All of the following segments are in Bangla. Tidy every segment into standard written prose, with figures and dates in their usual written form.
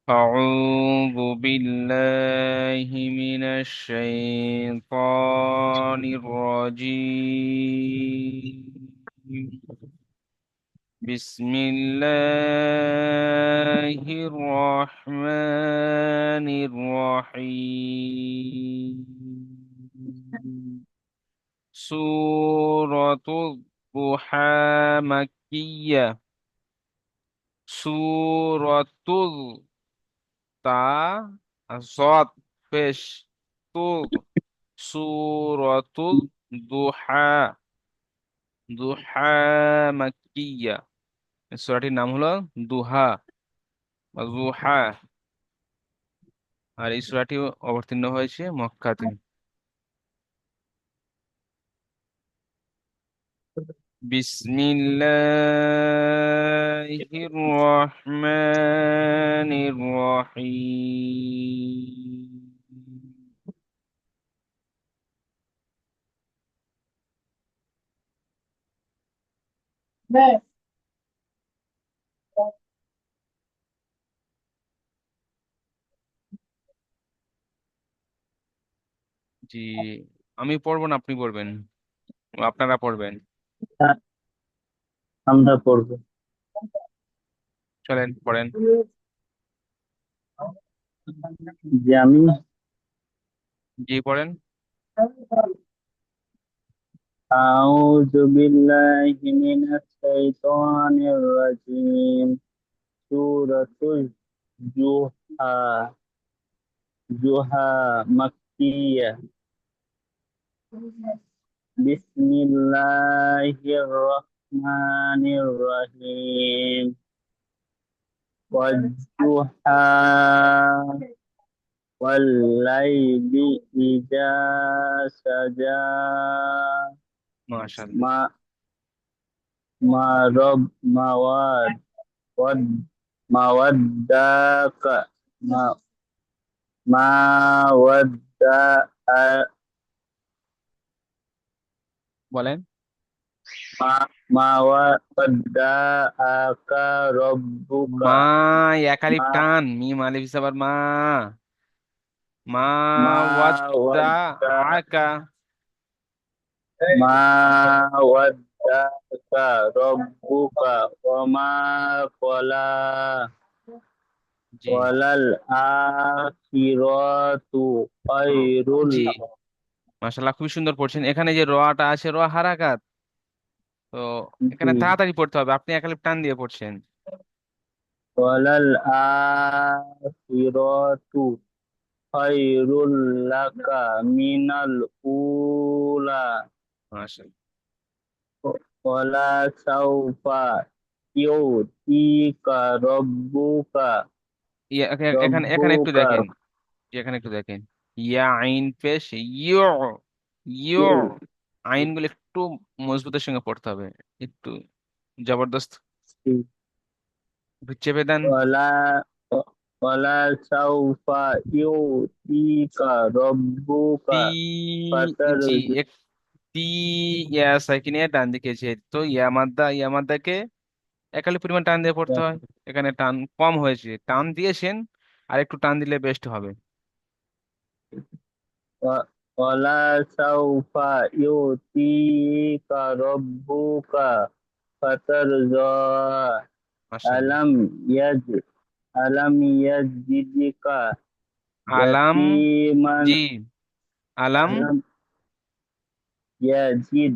أعوذ بالله من الشيطان الرجيم. بسم الله الرحمن الرحيم. سورة الضحى مكية. سورة تا صاد فيش طول. سورة الضحى দুহা মাক্কিয়া। এই সূরাটির নাম হলো দুহা বা দুহা। আর এই সূরাটি অবতীর্ণ হয়েছে মক্কাতে। বিসমিল্লাহির রহমানির রহিম। জি, আমি পড়বো না আপনি পড়বেন? আপনারা পড়বেন। আমরা পড়বো। চলেন পড়েন। যে আমি জি পড়েন। আউযু বিল্লাহি মিনাশ শাইতানির রাজিম। সূরাতুল জুহা। জুহা মাক্কিয়াহ। বিসমিল্লাহির রহমানির রহিম। ওয়াজ-জুহা ওয়াল-লাইলি ইযা সাজা। মাশাআল্লাহ। মা মা রব মাওয়াদ ওয়াদ মাওয়াদ্দাকা মা মাওয়াদ্দা বলেন। মা মাওয়াদ্দাকা রব্বুকা। মা একালিপ মা টান, মিম আলিফ জাবার মা। মা ওয়াদ্দা মাওয়াদ্দাকা আকা। মাওয়াদ্দাকা রব্বুকা ওয়া মা ক্বালা। জি ওয়ালাল আখিরাতু খায়রুল। জি, মাশাআল্লাহ খুবই সুন্দর পড়ছেন। এখানে যে রটা আছে র হারাকাত, তো এখানে জি। তাড়াতাড়ি পড়তে হবে, আপনি একালিপ টান দিয়ে পড়ছেন। ওয়ালাল আখিরাতু খায়রুল লাকা মিনাল উলা। মাশাআল্লাহ। ওয়ালা সাউফা ইউতিকা রব্বুকা। এখানে এখানে একটু রব্বুকা দেখেন। জি, এখানে একটু দেখেন। ইয়া আইন পেশ ইউ। ইউ আইন গুলো একটু মজবুতের সঙ্গে পড়তে হবে, একটু জবরদস্ত। একটু চেপে দেন। ওয়ালা ওয়ালা সাউফা ইউতিকা রব্বুকা তি জি, ফাতারজু। তি ইয়া সাকিন এর ডান দিকে আছে, তো ইয়া মাদ্দাকে একালি পরিমাণ টান দিয়ে পড়তে হয়। এখানে টান কম হয়েছে, টান দিয়েছেন, আর একটু টান দিলে বেস্ট হবে। ওয়ালা সাউফা ইউতিকা রব্বুকা ফাতারজা। মাশাআল্লাহ। আলাম ইয়াজ আলাম ইয়াজিদিকা আলাম। ইয়াতীমান। জি, আলাম। আলাম ইয়াজিদ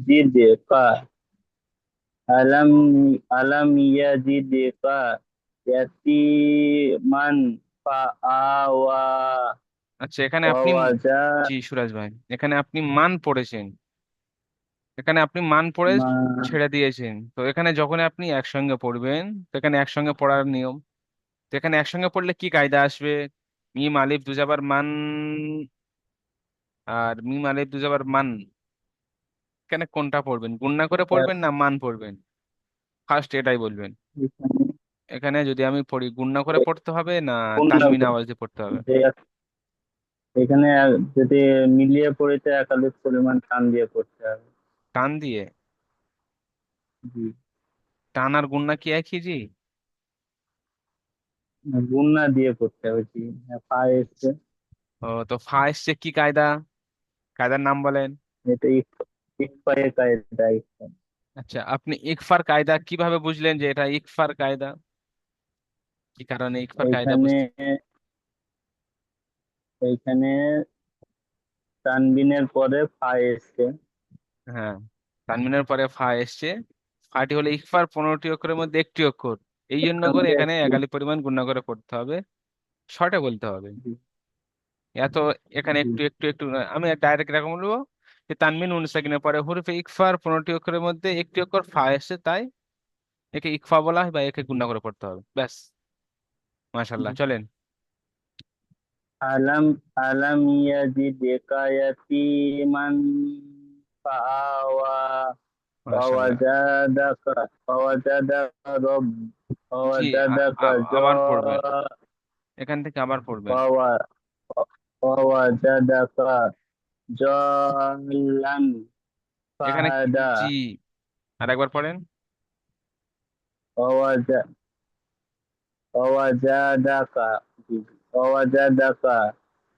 জিদকা। আলাম আলাম ইয়াজিদকা ইয়াতীমান ফাআওয়া আচ্ছা, এখানে আপনি ওয়াজা জি সুরাজ ভাই, এখানে আপনি মান পড়েছেন। এখানে আপনি মান পড়ে মা। ছেড়ে দিয়েছেন, তো এখানে যখন আপনি একসঙ্গে পড়বেন, তো এখানে একসঙ্গে পড়ার নিয়ম। তো এখানে একসঙ্গে পড়লে কি কায়দা আসবে? মিম আলিফ দুজাবার মান, আর মিম আলিফ দুজাবার মান। এখানে কোনটা পড়বেন, গুণনা করে পড়বেন না মান পড়বেন? ফার্স্ট এটাই বলবেন। এখানে এখানে যদি আমি পড়ি, গুণনা করে পড়তে হবে না কোনটা তানমিন আওয়াজে পড়তে হবে? এখানে যদি মিলিয়ে পড়িতে একাধিক পরিমাণ টান দিয়ে পড়তে হবে। টান দিয়ে? জি। টান আর গুণনা কি একই জি? গুণনা দিয়ে করতে হবে কি? হ্যাঁ, ফা এসছে। ও, তো ফা এসছে কি কায়দা? কায়দার নাম বলেন। এটা ইকফায়ের কায়দা, ইকফা। আচ্ছা, আপনি ইকফার কায়দা কিভাবে বুঝলেন যে এটা ইকফার কায়দা? কি কারণে ইকফার কায়দা এইখানে বুঝতে? এইখানে তানবিনের পরে ফা এসছে। হ্যাঁ, তানবিনের পরে ফা এসছে। ফাটি হলো ইকফার 15টি অক্ষরের মধ্যে একটি অক্ষর। এই জন্য তার করে মধ্যে এখানে একটি। একালি পরিমাণ গুণনা করে পড়তে হবে। শর্টে বলতে হবে। জি, এত এখানে জি, একটু একটু একটু নয়। আমি ডাইরেক্ট এরকম বলবো যে তানমিন নুন সাকিনের পরে হরফে ইকফার 15টি অক্ষরের মধ্যে একটি অক্ষর ফা এসছে, তাই একে ইকফা বলা হয় বা একে জি, গুণনা করে পড়তে হবে, ব্যাস। মাশাল্লাহ, জি। চলেন। আলাম আলাম ইয়াজিদকা ইয়াতীমান ফাআওয়া মাশাল্লাহ। ওয়াজাদাকা ওয়াজাদাকা রব জি, ওয়াজাদাকা আবার পড়বেন, এখান থেকে আবার পড়বেন। ওয়া ওয়াজাদাকা জাল্লান এখানে ফাহাদা জি, আর একবার পড়েন। ওয়াজা ওয়াজাদাকা ওয়াজাদাকা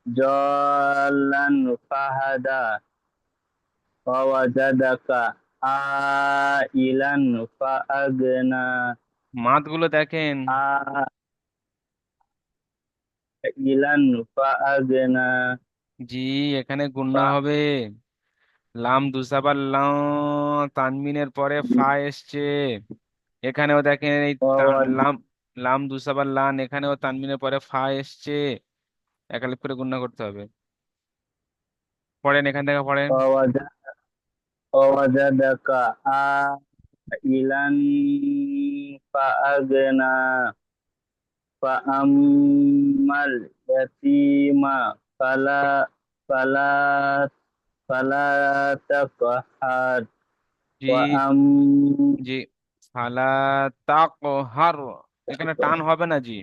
জাল্লান ফাহাদা ওয়াজাদাকা আইলান ফাআগনা মাদ গুলো দেখেন। আইলান ফাআগনা জি, এখানে গুণনা হবে। লাম দুসাবার তানমিনের পরে ফা এসছে। এখানেও দেখেন এই লাম, লাম দুসাবার লান, এখানেও তানমিনের পরে ফা এসছে। একালিপ করে গুণনা করতে হবে। পড়েন, এখান থেকে পড়েন। ওয়াজাদাকা আইলান ফাআগনা ফাআম্মাল ইয়াতীমা ফালা ফালা ফালা তাকহার জি, ওয়া জি, ফালা তাকহার, এখানে টান হবে না জি।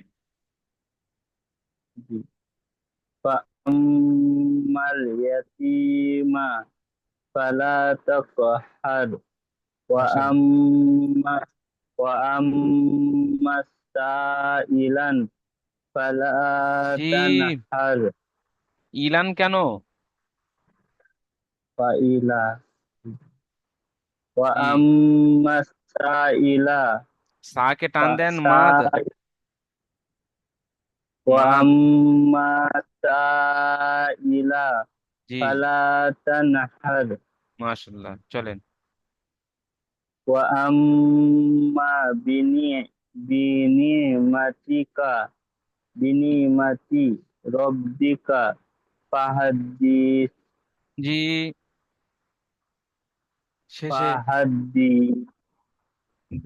ফাআম্মাল ইয়াতীমা ফালা তাকহার ওয়া মাশাআল্লাহ। আম্মা ওয়া আম্মা সাইলান ফালা জি, তানহার ইলান কেন? ফাইলা ওয়া জি, আম্মা সাইলা সাকে টান দেন, ফা মাদ। মাদ, وأما السائل জি। فلا تنهر মাশাআল্লাহ, চলেন। وأما بنعمتك بنعمة ربك فحدث জি, শেষে فحدث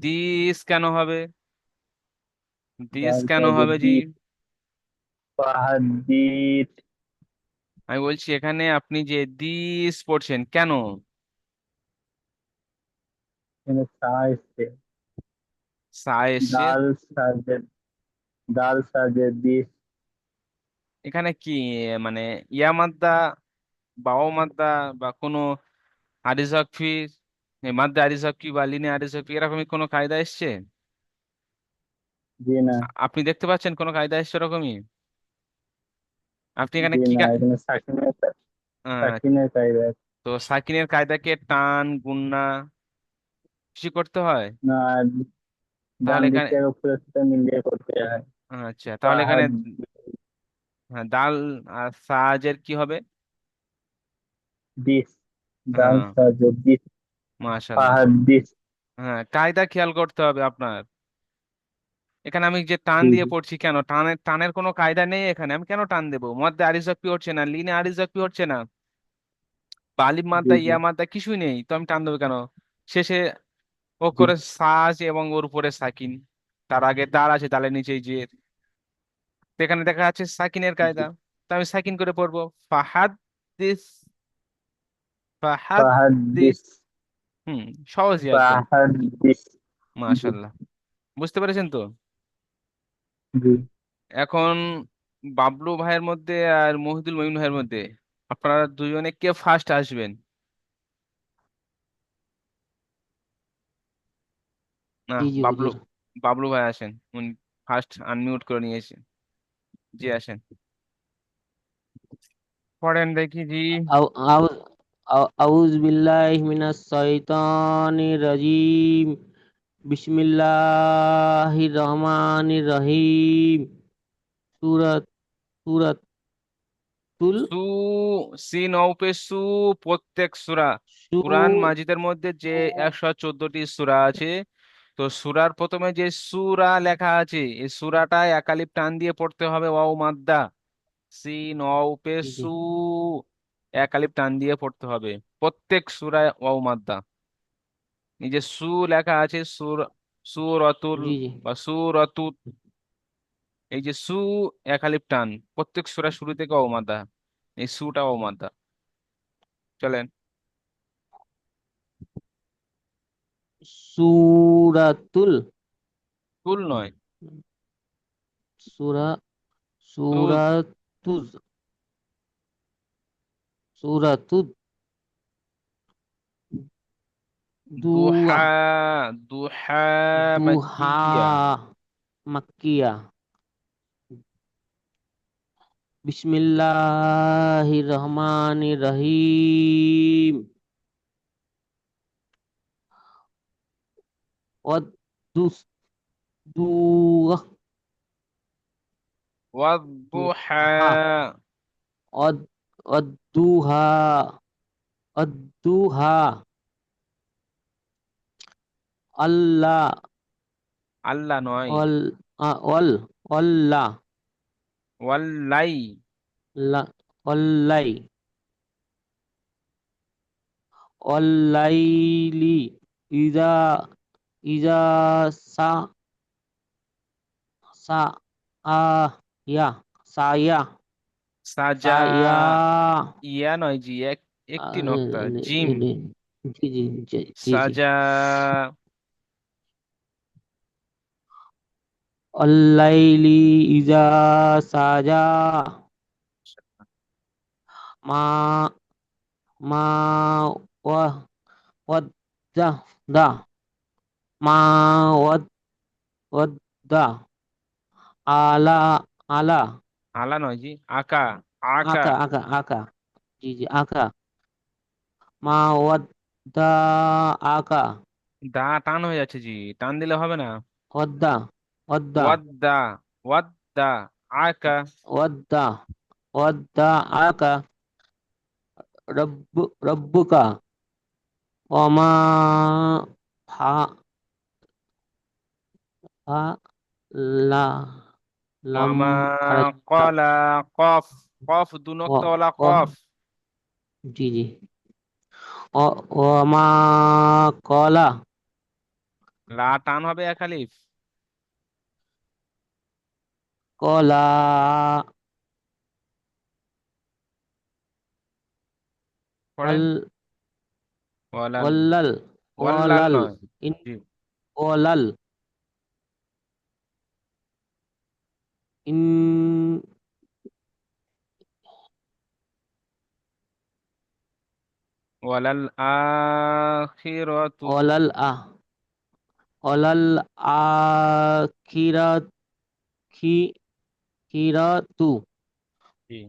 দিস কেন হবে? দিস ডাল কেন হবে জি? সাজেদি فحدث আমি বলছি এখানে আপনি যে দিস পড়ছেন কেন? এখানে সা এসছে। সা এসছে। ডাল সাজে ডাল সাজেদিস এখানে কি মানে ইয়া মাদ্দা, বাও মাদ্দা, বা কোনো আরিজাকফি, মাদ্দা আরিজাকফি বা লিনে আরিজাকফি, এরকমই কোনো কায়দা এসছে? জি না, আপনি দেখতে পাচ্ছেন কোনো কায়দা এসছে এরকমই? আপনি এখানে জি কি না, এখানে সাকিনের আহ, সাকিনের কায়দা। তো সাকিনের কায়দাকে টান গুণনা বেশি করতে হয়। না, ডান তাহলে দিক এখানে থেকে উপরের সাথে মিলিয়ে করতে হয়। আচ্ছা, তাহলে এখানে ফাহাদ হ্যাঁ, দাল আর সাজের কি হবে? দিস ডাল হ্যাঁ, সাজে দিস মাশাল্লাহ। ফাহাদ দিস। হ্যাঁ, কায়দা খেয়াল করতে হবে আপনার। এখানে আমি যে টান জি, দিয়ে জি, পড়ছি কেন? টানের টানের কোনো কায়দা নেই এখানে, আমি কেন টান দেবো? মধ্যে আরিজাপ্পি হচ্ছে না, লিনে আরিজাপ্পি হচ্ছে না, বা আলিফ জি, মাদ্দা জি, ইয়া মাদ্দা কিছুই নেই, তো আমি টান দেবো কেন? শেষে ও জি, করে সাজ এবং ওর উপরে সাকিন, তার আগে দাল আছে, দালের নিচেই জের। তো এখানে দেখা যাচ্ছে সাকিনের জি। কায়দা, তো আমি সাকিন করে পড়বো। ফাহাদ দিস, ফাহাদ ফাহাদ দিস। দিস হুম, সহজই একদম। ফাহাদ দিস। জি, মাশাল্লাহ, বুঝতে পেরেছেন তো? জি। এখন বাবলু ভাইয়ের মধ্যে আর মহিদুল মঈন ভাইয়ের মধ্যে আপনারা দুজনে কে ফার্স্ট আসবেন? না, জি জি বাবলু, হুজুর। বাবলু ভাই আসেন উনি। ফার্স্ট আনমিউট করে নিয়েছি। জি আসেন, পড়েন দেখি জি। আউ আউ আউজ বিল্লাহি মিনাশ শাইতানির রাজিম। বিসমিল্লাহির রহমানির রহিম। সূরাত সূরাতুল সু, সিন অউপে সু, প্রত্যেক সূরা। সু কুরআন মাজিদের মধ্যে যে 114টি সূরা আছে, তো সূরার প্রথমে যে সূরা লেখা আছে, এই সূরাটায় একালিপ টান দিয়ে পড়তে হবে, ওয়াও মাদ্দা। সিন অউপে জি জি সু, একালিপ টান দিয়ে পড়তে হবে প্রত্যেক সূরায়, ওয়াও মাদ্দা। এই যে সু লেখা আছে, সুরাতুল জি জি। বা সুরাতুত, এই যে সু, একালিপ টান, প্রত্যেক সূরা শুরু থেকে ওয়াও মাদ্দা, এই সুটা ওয়াও মাদ্দা। চলেন। সূরাতুল কুল নয়, সূরা তুজ। সূরাতুজ সূরাতুদ দুহা দুহা, দুহা দুহা মাক্কিয়া। মাক্কিয়া। বিসমিল্লাহির রহমানির রহিম। ওয়াদ্দুস দুহা ওয়াদ্দুহা, ওয়াদ ওয়াদ্দুহা ওয়াদ্দুহা। আল্লাহ আল্লাহ নয়, অল অল অল্লাহ ওয়াল্লাই, লা অল্লাই অল্লাইলি ইজা ইজা সা সা আ ইয়া সায়া সাজা, সায়া ইয়া নয় জি, একটি নক্তা, জিম। জি জি জি জি জি। সাজা, অল্লাইলি ইজা সাজা মা মা ওয়া ওয়াদ্দা দা মা ওয়াদ্দা আলা আলা আলা নয় জি, আকা, আকা। আকা জি জি আকা মা ওয়াদ্দা আকা দা টান হয়ে যাচ্ছে জি, টান দিলে হবে না। ওয়াদ্দা ওয়াদ্দা ওয়াদ্দা, ওয়াদ্দা, আকা। ওয়াদ্দা ওয়াদ্দা আকা রব্বুকা ওমা ফা ফা লা লাম ওয়ামা ফারাজা কলা, কফ, কফ দু ও নক্তা ওয়ালা ও কফ। জি জি ও ওমা কলা লা টান হবে এক আলিফ। কলা পড়েন। অল ওয়ালাল, অল্লাল ওয়াল্লাল অলাল নয় ইন জি, অলাল ইন ওয়ালাল আখিরাতু। অলাল আহ অলাল আখিরাত খি খিরাতু জি,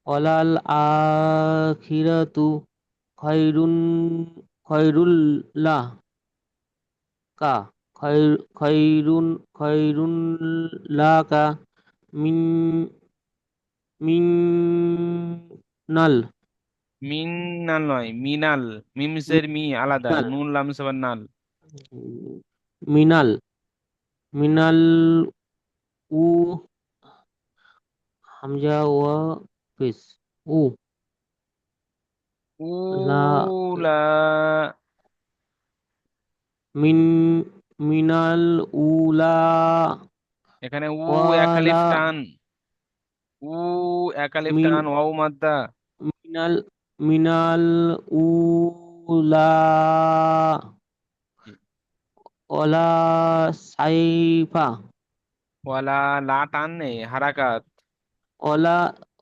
অলাল আখিরাতু খৈরুন খৈরুল্লাহ কা খৈরুন খৈরুন লাকা মিন মিন নাল মিনাল নয়, মিনাল। মিমসের মি আলাদা, মিনাল নুন লাম সাবার নাল। মিনাল মিনাল উ হামজা ওয়া পেশ উ লা উলা, মিন মিনাল উলা এখানে উ একালিফ ওয়ালা টান, উ একালিফ মিন টান, ওয়াও মাদ্দা। মিনাল মিনাল উলা ওলা সাইফা ওয়ালা, লা টান নেই, হারাকাত। ওলা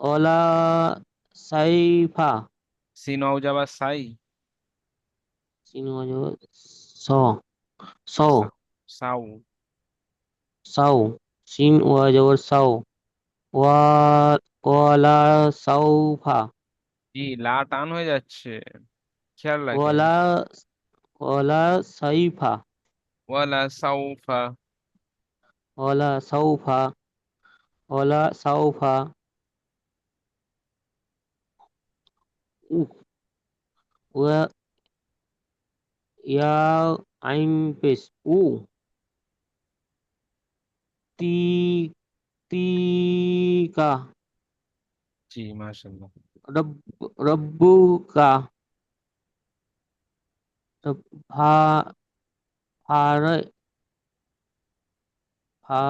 ওলা সাইফা সিন ওয়াও যাবা সাই। সিনো স স সাউ, সাও সিন ওয়া জবর সাও ওয়া ওয়ালা সাউফা জি, লা টান হয়ে যাচ্ছে, খেয়াল রাখেন। ওয়ালা ওয়ালা সাইফা ওয়ালা সাউফা। ওয়ালা সাউফা ওয়ালা সাউফা উহ ওয়া ইয়া আইন পেশ উ তি তিকা জি, মাশাআল্লাহ। রব রব্বুকা ভা ভারে ভা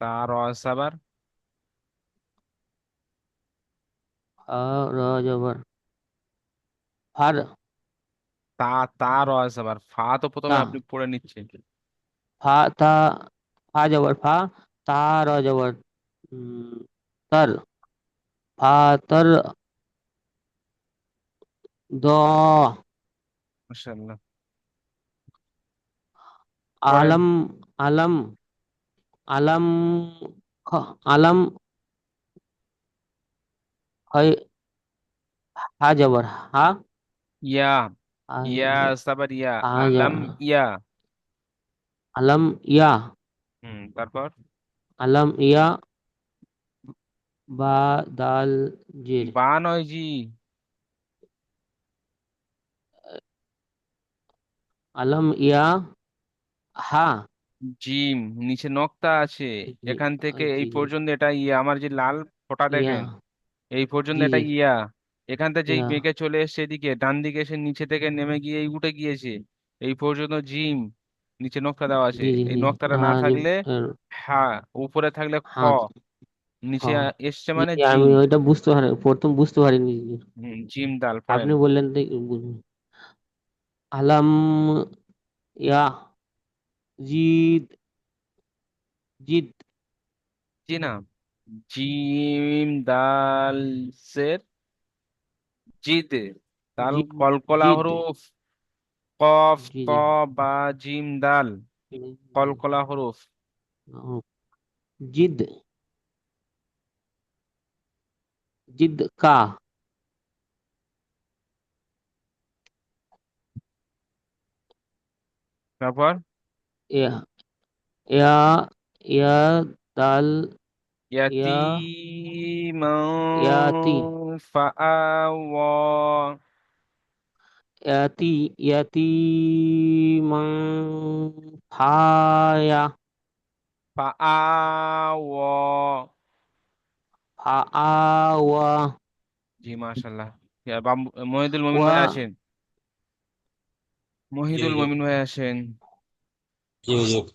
তার সাবার। ভা র জবর ভার তা তার সাবার, ফা তো প্রথমে তা আপনি পড়ে নিচ্ছেন। ফা তা ফা জবর ফা তা র জবর উম, তর ফা তর দ মাশাআল্লাহ। পড়েন। আলম আলম আলম আলম হয় হা জবর হা ইয়া। হা ইয়া সাবার ইয়া। হা আলাম ইয়া। আলম ইয়া তারপর আলম ইয়া বা দাল জির বা নয় জি। আলম ইয়া হা জিম, নিচে নক্তা আছে। জি এখান থেকে এই জি জি পর্যন্ত এটা ইয়া, আমার যে লাল ফোঁটা ইয়া দেখেন, এই পর্যন্ত জি এটা জি ইয়া। এখান থেকে যেই ইয়া বেঁকে চলে এসছে এদিকে ডান দিকে, এসে নিচে থেকে নেমে গিয়ে এই উঠে গিয়েছে, এই পর্যন্ত জিম। নিচে নকতা দেওয়া আছে, জি জি এই জি নকতাটা না হ্যাঁ থাকলে হ্যাঁ, উপরে থাকলে খ, হ্যাঁ নিচে হ্যাঁ এসছে জি মানে জি, আমি জিম। ওইটা বুঝতে পারি প্রথম বুঝতে পারিনি জিম দাল পড়েন। আপনি বললেন আলাম ইয়া জিদ জিদ জি না, জিম দাল সের জিদ। দাল জিদ কলকলা জিদ হরফ, কফ জি ত জি বা জিম দাল কলকলা হরফ। জিদ জিদ কা তারপর ইয়া ইয়া ইয়া দাল ইয়া ইয়াতি ইয়াতীমান ফাআওয়া। ইয়াতি ইয়াতি মাং ফায়া ফাআওয়া। ফাআওয়া জি, মাশাআল্লাহ। মহিদুল মমিন ওয়া ভাই আছেন। জি মহিদুল হুজুর। মমিন ভাই আসেন। জি হুজুর।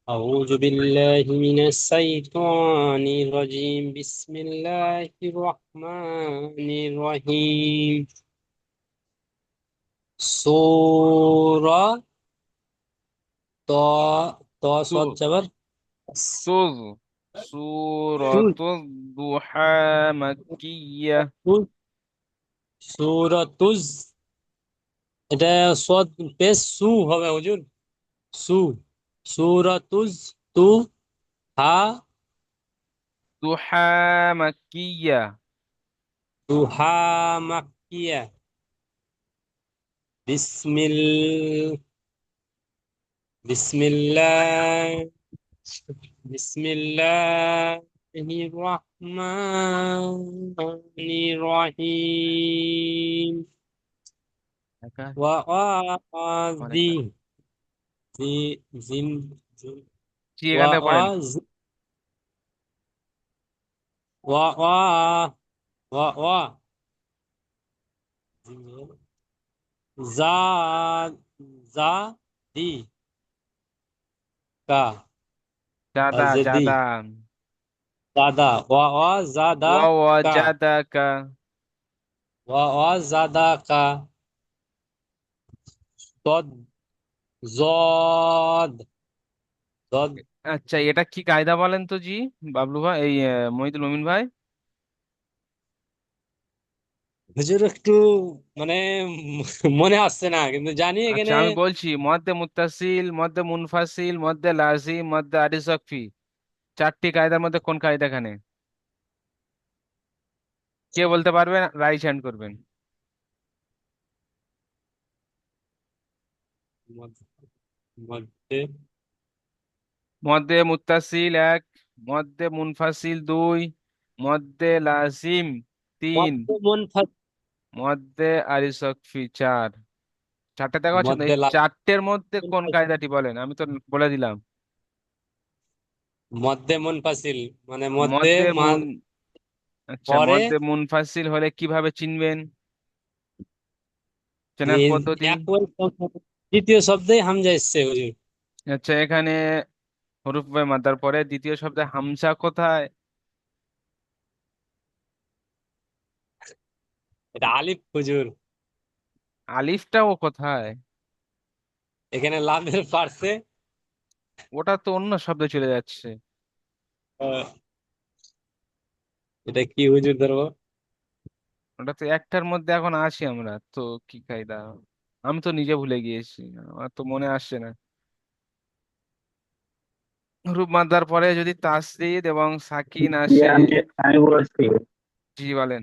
أعوذ بالله من الشيطان الرجيم بسم الله الرحمن الرحيم سورة ط ط তু صاد جبر তুজ সূরাতুদ দুহা মাক্কিয়্যাহ। سورة তুজ এটা সদ পেশ সু হবে হুজুর সু সূরা তুজ তু হা দুহা মাক্কিয়্যাহ। দুহা মাক্কিয়া বিসমিল বিসমিল্লাহ بسم الله الرحمن الرحيم وآذي ذي زم زم জি, এখান থেকে পড়েন। وآز وآ وآ زا زا دي کا জাদা أزدي জাদা। زادا وآ زادا ওয়া کا ওয়াজাদাকা। وآ زادا کا ضد زاد ضد আচ্ছা, এটা কি কায়দা বলেন তো জি, বাবলু ভাই, এই মহিদুল মমিন ভাই। হুজুর একটু মানে মনে আসছে না কিন্তু জানি আচ্ছা, এখানে আমি বলছি, মদ্দে মুত্তাসিল, মদ্দে মুনফাসিল, মদ্দে লাজিম, মদ্দে আরিজ ওয়াকফি। চারটি কায়দার মধ্যে কোন কায়দা এখানে? কে বলতে পারবেন রাইট হ্যান্ড করবেন। মদ- মধ্যে মধ্যে মুত্তাসিল এক, মধ্যে মুনফাসিল দুই, মধ্যে লাজিম তিন, মধ্যে মুনফাসিল মধ্যে আলিসকফি চার। চারটে দেখা আছে তো, এই মধ্যে চারটের মধ্যে কোন লাজিম কায়দাটি বলেন? আমি তো বলে দিলাম। মধ্যে মুনফাসিল মানে মধ্যে মধ্যে মুন আচ্ছা, পরে মধ্যে মুনফাসিল হলে কিভাবে চিনবেন? চেনার এই পদ্ধতি? একই দ্বিতীয় শব্দেই হামজা এসছে হুজুর। আচ্ছা, এখানে হরুফে মাদার পরে দ্বিতীয় শব্দে হামজা কোথায়? এটা আলিফ হুজুর। আলিফটাও কোথায়? এখানে লামের পার্শ্বে ওটা তো অন্য শব্দে চলে যাচ্ছে। আহ, এটা কি হুজুর ধরবো? ওটা তো একটার মধ্যে এখন আছি আমরা তো, কি কায়দা? আমি তো নিজে ভুলে গিয়েছি, আমার তো মনে আসছে না। হরুফ মাদার পরে যদি তাসদিদ এবং সাকিন যে আসে। আমি আমি বলছি জি বলেন।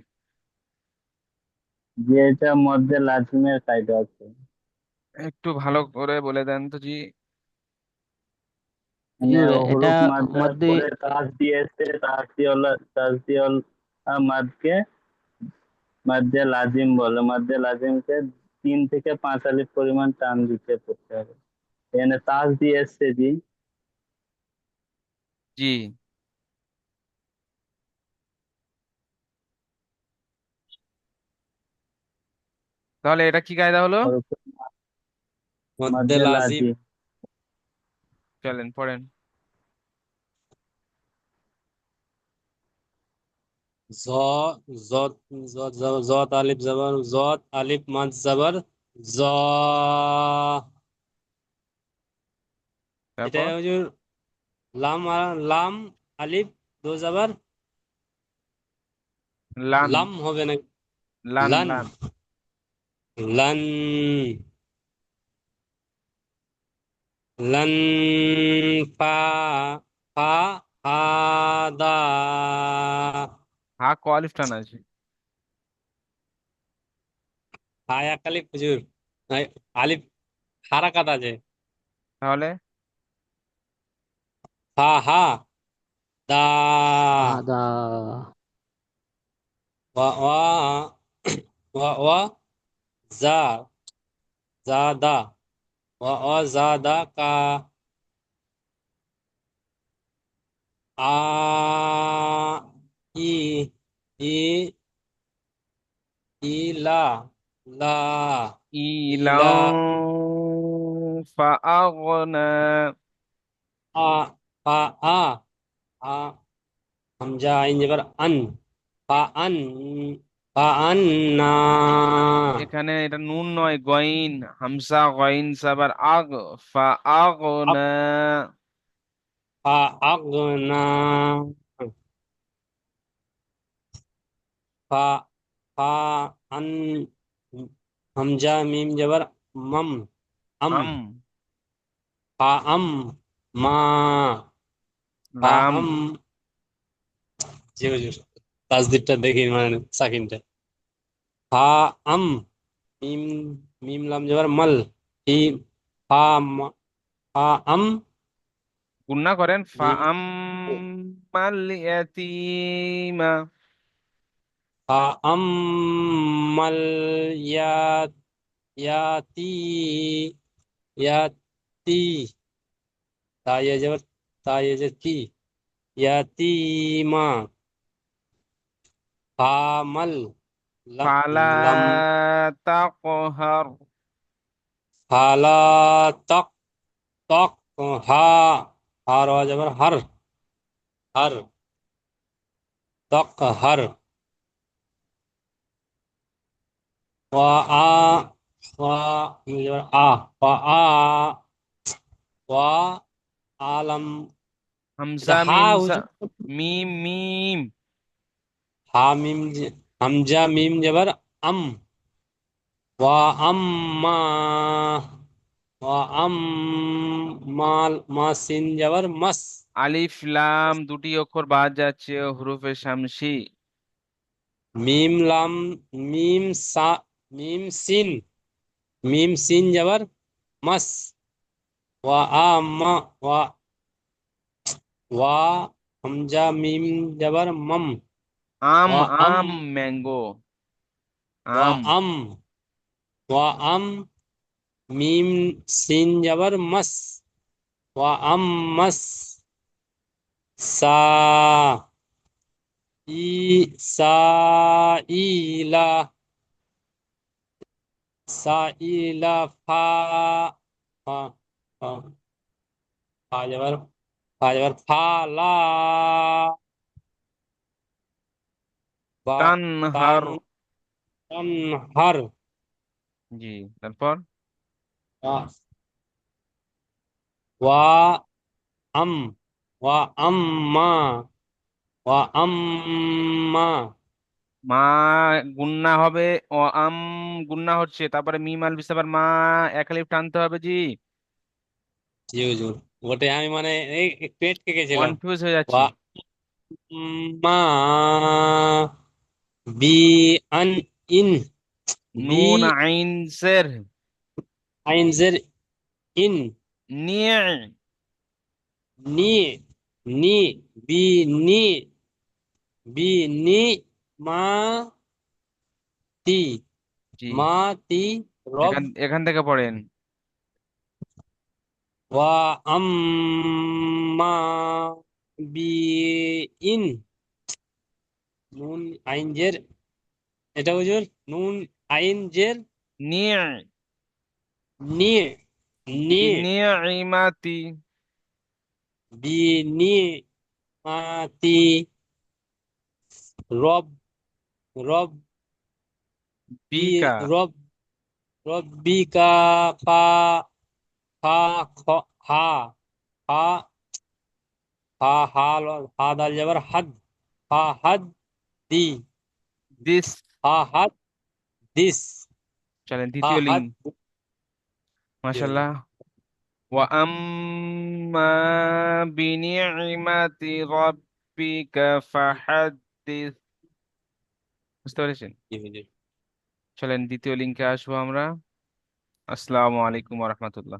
যে এটা মধ্যে লাজিমের কায়দা আছে। একটু ভালো করে বলে দেন তো জি। মানে হুজুর এটা হরুফ মাদ্দার মধ্যে পরে তাস দিয়েছে, তাস দিওল মাদকে মাদ্দে লাজিম বলে। মাদ্দে লাজিমকে 3 থেকে 5 আলিফ পরিমাণ টান দিতে পড়তে হবে। এখানে তাস দিয়ে এসছে জি। জি, তাহলে এটা কি কায়দা হলো? হরুফ মধ্যে মাদ্দে লাজিম লাজিম। চলেন পড়েন। জ জত জত আলিফ জবর জত আলিফ মাদ জবর জ। এটা তারপর হুজুর লাম আলিফ দো জবর লান। লাম হবে না? লান লান লান। লান লান ফা ফা দা হা ক আলিফ টান আছে। এক আলিফ হুজুর। আলিফ হারাকাত আছে। তাহলে হা হা দা আদা ওয়া ওয়া ওয়া ওয়া জা জা দা ওয়া ওয়া জা দা কা আ ই ই ইলা লা ইলা ইলাউ ফাআগনা। আ ফা আ আ হামজা আইন জবর আন ফা আন ফা আন না এখানে এটা নুন নয়, গইন। হামজা গইন সাবার আগ, ফাআগনা। ফা আগনা ফা ফা আন হামজা মিম জবর মম আম আম ফা আম মা ফা লাম। আম জি হুজুর তাসদীদটা দেখি মানে সাকিনটা ফা আম মিম মিম লাম জবর মাল ই ফা ফা আম গুণনা করেন, মিম ফাআম মাল ইয়াতীমা। ফা আম মাল ইয়াত ইয়াতি ইয়াতি তা ইয়ে জবর তা ইয়ে যে তি ইয়াতিমা ফা মাল ফালা লাম তাকহার। ফালা তক তক হা হার জবর হর হর তক হর ওয়া আ ওয়া আ ওয়া আ ওয়া আলম এটা হামজা হা মিম হুজুর মিম মিম। হা মিম হামজা মিম জবর আম ওয়া আম্মা ওয়া আম মাল মা সিন যাবার মাস। আলিফ লাম দুটি অক্ষর বাদ যাচ্ছে হরফে শামসি। মিম লাম মিম সা মিম সিন মিম সিন যাবার মাস। ওয়া আমা ওয়া ওয়া হামজা মিম যাবার মাম। আম ওয়া আম আম ম্যাঙ্গো। ওয়া আম আম ওয়া আম মিম সিন যাবার মাস। ওয়া আম মাস সা ই সা ইলা সা ইলা ফা ফা ফা ফা যাবার ফা লা বা তান তানহার। তানহার। জি, তারপর ওয়া আম ওয়া আম্মা ওয়া আম্মা মা গুন্না হবে। ও আম গুন্না হচ্ছে, তারপরে মিম আল বিস্তার মা এক আলিফ টানতে হবে জি। জি হুজুর, ওটাই আমি মানে একটু এটকে গেছিলাম। কনফিউজ হয়ে যাচ্ছি। ওয়া মা বি আন ইন বি নুন আইন সের আইন জের ইন নিয়ে। নি নি বি নি বি নি মা তি জি, মা তি রব। এখান এখান থেকে পড়েন। ওয়া আম্মা বি ইন নুন আইন জের, এটা হুজুর নুন আইন জের নিয়ে নি নি নিয়ে ইমাতি বি নি মাতি রব রব বি বিকা। রব রব্বিকা ফা ফা খ হা হা হা দাল যাবার হাদ হা হাদ দি দিস। হা হাদ দিস চলেন হা দ্বিতীয় লিঙ্ক। হাদ। মাশাল্লাহ। ওয়া আম্মা বিনি'মাতি রাব্বিকা ফাহাদ্দিস। বুঝতে পেরেছেন? জি হুজুর। চলেন দ্বিতীয় লিঙ্কে আসবো আমরা। আসসালামু আলাইকুম ওয়া রাহমাতুল্লাহ।